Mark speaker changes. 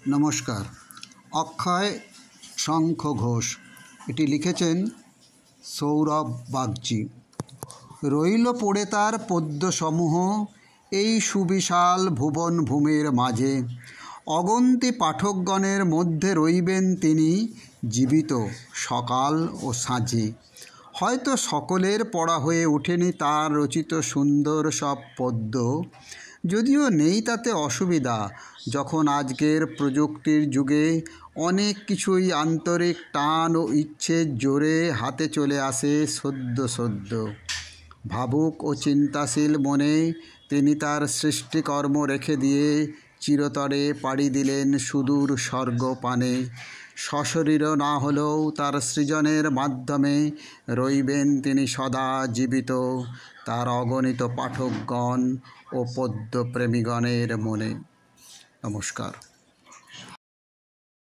Speaker 1: নমস্কার। অক্ষয় শঙ্খ ঘোষ এটি লিখেছেন সৌরভ বাগচি। রইল পড়ে তার পদ্যসমূহ এই সুবিশাল ভুবন ভূমির মাঝে, অগন্তি পাঠকগণের মধ্যে রইবেন তিনি জীবিত সকাল ও সাঁঝে। হয়তো সকলের পড়া হয়ে ওঠেনি তার রচিত সুন্দর সব পদ্য, যদিও নেই তাতে অসুবিধা, যখন আজকের প্রযুক্তির যুগে অনেক কিছুই আন্তরিক টান ও ইচ্ছের জোরে হাতে চলে আসে সদ্য সদ্য। ভাবুক ও চিন্তাশীল মনে তিনি তার সৃষ্টিকর্ম রেখে দিয়ে চিরতরে পাড়ি দিলেন সুদূর স্বর্গপানে। সশরীর না হলেও তার সৃজনের মাধ্যমে রইবেন তিনি সদা জীবিত তার অগণিত পাঠকগণ ও পদ্যপ্রেমীগণের মনে। নমস্কার।